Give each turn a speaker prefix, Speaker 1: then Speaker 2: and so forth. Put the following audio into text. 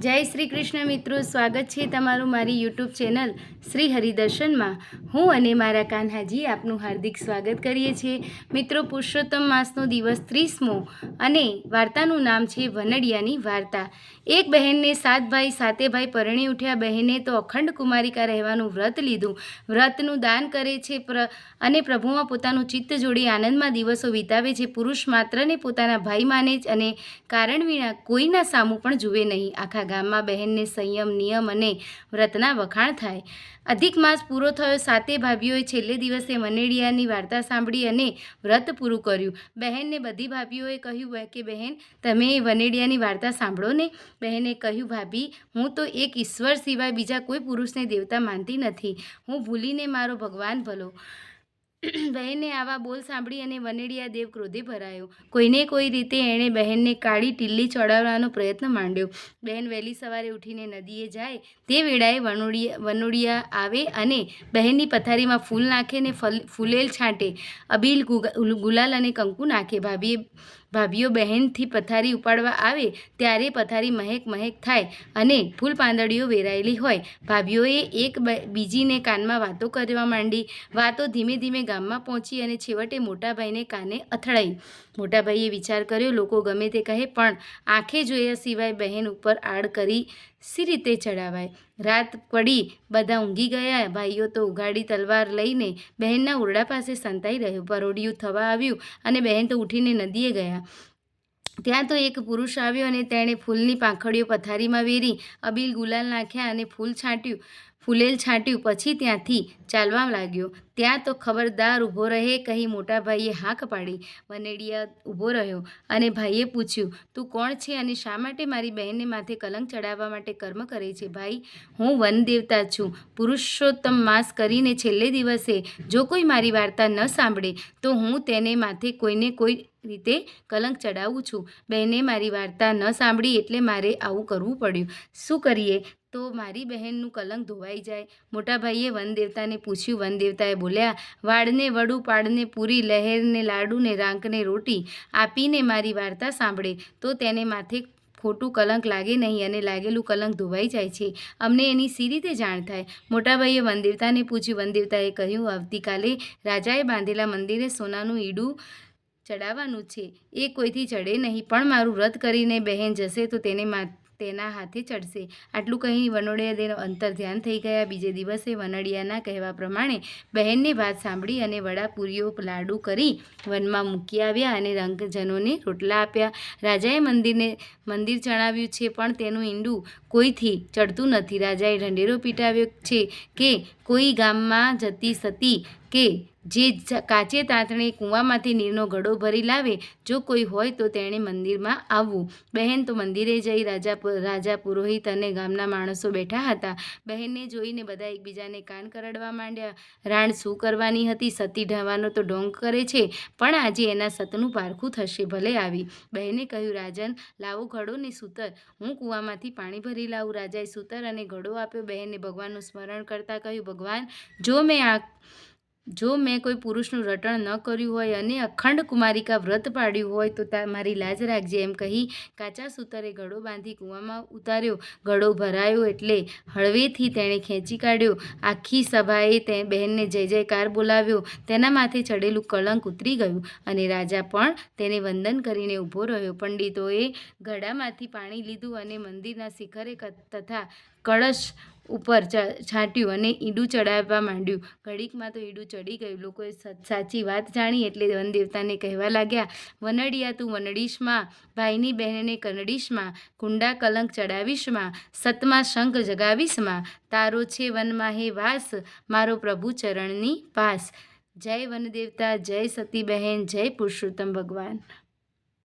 Speaker 1: જય શ્રી કૃષ્ણ મિત્રો, સ્વાગત છે તમારું મારી યુટ્યુબ ચેનલ શ્રી હરિદર્શનમાં. હું અને મારા કાન્હાજી આપનું હાર્દિક સ્વાગત કરીએ છીએ. મિત્રો, પુરુષોત્તમ માસનો દિવસ 30મો અને વાર્તાનું નામ છે વનડિયાની વાર્તા. એક બહેનને 7 ભાઈ 7 ભાઈ પરણી ઉઠ્યા. બહેને તો અખંડ કુમારિકા રહેવાનું વ્રત લીધું. વ્રતનું દાન કરે છે અને પ્રભુમાં પોતાનું ચિત્ત જોડી આનંદમાં દિવસો વિતાવે છે. પુરુષ માત્રને પોતાના ભાઈ માને જ અને કારણ વિના કોઈના સામું પણ જુએ નહીં. આખા ગામમાં બહેનને સંયમ, નિયમ અને વ્રતના વખાણ થાય. અધિક માસ પૂરો થયો. 7 ભાભીઓએ છેલ્લે દિવસે વનેડિયાની વાર્તા સાંભળી અને વ્રત પૂરું કર્યું. બહેનને બધી ભાભીઓએ કહ્યું કે બહેન, તમે વનેડિયાની વાર્તા સાંભળો ને. બહેને કહ્યું, ભાભી, હું તો એક ઈશ્વર સિવાય બીજા કોઈ પુરુષને દેવતા માનતી નથી. હું ભૂલીને મારો ભગવાન ભલો. બહેને આવા બોલ સાંભળી અને વનેડિયા દેવ ક્રોધે ભરાયો. કોઈને કોઈ રીતે એણે બહેનને કાળી ટીલ્લી ચડાવવાનો પ્રયત્ન માંડ્યો. બહેન વહેલી સવારે ઉઠીને નદીએ જાય તે વેળાએ વનોડિયા આવે અને બહેનની પથારીમાં ફૂલ નાખે ને ફૂલેલ છાંટે, અબીલ, ગુલાલ અને કંકુ નાખે. ભાભીઓ બહેનથી પથારી ઉપાડવા આવે ત્યારે પથારી મહેક મહેક થાય અને ફૂલ પાંદડીઓ વેરાયેલી હોય. ભાભીઓએ એક બીજીને કાનમાં વાતો કરવા માંડી. વાતો ધીમે ધીમે ગામમાં પહોંચી અને છેવટે મોટાભાઈને કાને અથડાઈ. મોટાભાઈએ વિચાર કર્યો, લોકો ગમે તે કહે પણ આંખે જોયા સિવાય બહેન ઉપર આડ કરી સી રીતે ચડાવાય. રાત પડી, બધા ઊંઘી ગયા. ભાઈઓ તો ઉઘાડી તલવાર લઈને બહેનના ઓરડા પાસે સંતાઈ રહ્યો. પરોઢિયું થવા આવ્યું અને બહેન તો ઉઠીને નદીએ ગયા. ત્યાં તો એક પુરુષ આવ્યો અને તેણે ફૂલની પાંખડીઓ પથારીમાં વેરી, અબીલ, ગુલાલ નાખ્યા અને ફૂલેલ છાંટ્યું. પછી ત્યાંથી ચાલવા લાગ્યો. ત્યાં તો ખબરદાર ઊભો રહે કહી મોટાભાઈએ હાંક પાડી. વનેડિયા ઊભો રહ્યો અને ભાઈએ પૂછ્યું, તું કોણ છે અને શા માટે મારી બહેનને માથે કલંક ચડાવવા માટે કર્મ કરે છે? ભાઈ, હું વનદેવતા છું. પુરુષોત્તમ માસ કરીને છેલ્લે દિવસે જો કોઈ મારી વાર્તા ન સાંભળે તો હું તેને માથે કોઈને કોઈ રીતે કલંક ચડાવું છું. બહેને મારી વાર્તા ન સાંભળી એટલે મારે આવું કરવું પડ્યું. શું કરીએ તો મારી બહેનનું કલંક ધોવાઈ જાય? મોટાભાઈએ વનદેવતાને પૂછ્યું. વનદેવતાએ બોલ્યા, વાડને વડું, પાડને પૂરી, લહેરને લાડુ ને રાંકને રોટી આપીને મારી વાર્તા સાંભળે તો તેને માથે ખોટું કલંક લાગે નહીં અને લાગેલું કલંક ધોવાઈ જાય છે. અમને એની સી રીતે જાણ થાય? મોટાભાઈએ વનદેવતાને પૂછ્યું. વનદેવતાએ કહ્યું, આવતીકાલે રાજાએ બાંધેલા મંદિરે સોનાનું ઈડું ચડાવવાનું છે. એ કોઈથી ચડે નહીં, પણ મારું વ્રત કરીને બહેન જશે તો તેના હાથે ચડશે. આટલું કહી વનોડિયાદેવ અંતર ધ્યાન થઈ ગયા. બીજે દિવસે વનડિયાના કહેવા પ્રમાણે બહેનને વાત સાંભળી અને વડાપુરીઓ લાડુ કરી વનમાં મૂકી આવ્યા અને રંગજનોને રોટલા આપ્યા. રાજાએ મંદિર ચણાવ્યું છે પણ તેનું ઈંડું કોઈથી ચડતું નથી. રાજાએ ઢંઢેરો પીટાવ્યો છે કે કોઈ ગામમાં જતી સતી કે જે કાચે તાંતણે કૂવામાંથી નીરનો ઘડો ભરી લાવે, જો કોઈ હોય તો તેણે મંદિરમાં આવવું. બહેન તો મંદિરે જઈ. રાજા, પુરોહિત અને ગામના માણસો બેઠા હતા. બહેનને જોઈને બધા એકબીજાને કાન કરડવા માંડ્યા. રાણ શું કરવાની હતી? સતી ઢવાનો તો ઢોંગ કરે છે, પણ આજે એના સતનું પારખું થશે. ભલે આવી. બહેને કહ્યું, રાજન, લાવો ઘડો ને સૂતર, હું કૂવામાંથી પાણી ભરી લાવું. રાજાએ સૂતર અને ઘડો આપ્યો. બહેને ભગવાનનું સ્મરણ કરતાં કહ્યું, ભગવાન, જો મેં કોઈ પુરુષનું રટણ ન કર્યું હોય અને અખંડ કુમારિકા વ્રત પાડ્યું હોય તો મારી લાજ રાખજે. એમ કહી કાચા સૂતરે ઘડો બાંધી કૂવામાં ઉતાર્યો. ઘડો ભરાયો એટલે હળવેથી તેણે ખેંચી કાઢ્યો. આખી સભાએ બહેનને જય જયકાર બોલાવ્યો. તેના માથે ચડેલું કલંક ઉતરી ગયું અને રાજા પણ તેને વંદન કરીને ઊભો રહ્યો. પંડિતોએ ઘડામાંથી પાણી લીધું અને મંદિરના શિખરે તથા કળશ ઉપર છાંટ્યું અને ઈંડું ચડાવવા માંડ્યું. ઘડીકમાં તો ઈંડું ચડી ગયું. લોકોએ સાચી વાત જાણી એટલે વનદેવતાને કહેવા લાગ્યા, વનડિયા, તું વનડીશમાં, ભાઈની બહેનને કનડીશમાં, કુંડા કલંક ચડાવીશમાં, સતમાં શંખ જગાવીશમાં, તારો છે વનમાં હે વાસ, મારો પ્રભુ ચરણની પાસ. જય વનદેવતા, જય સતી બહેન, જય પુરુષોત્તમ ભગવાન.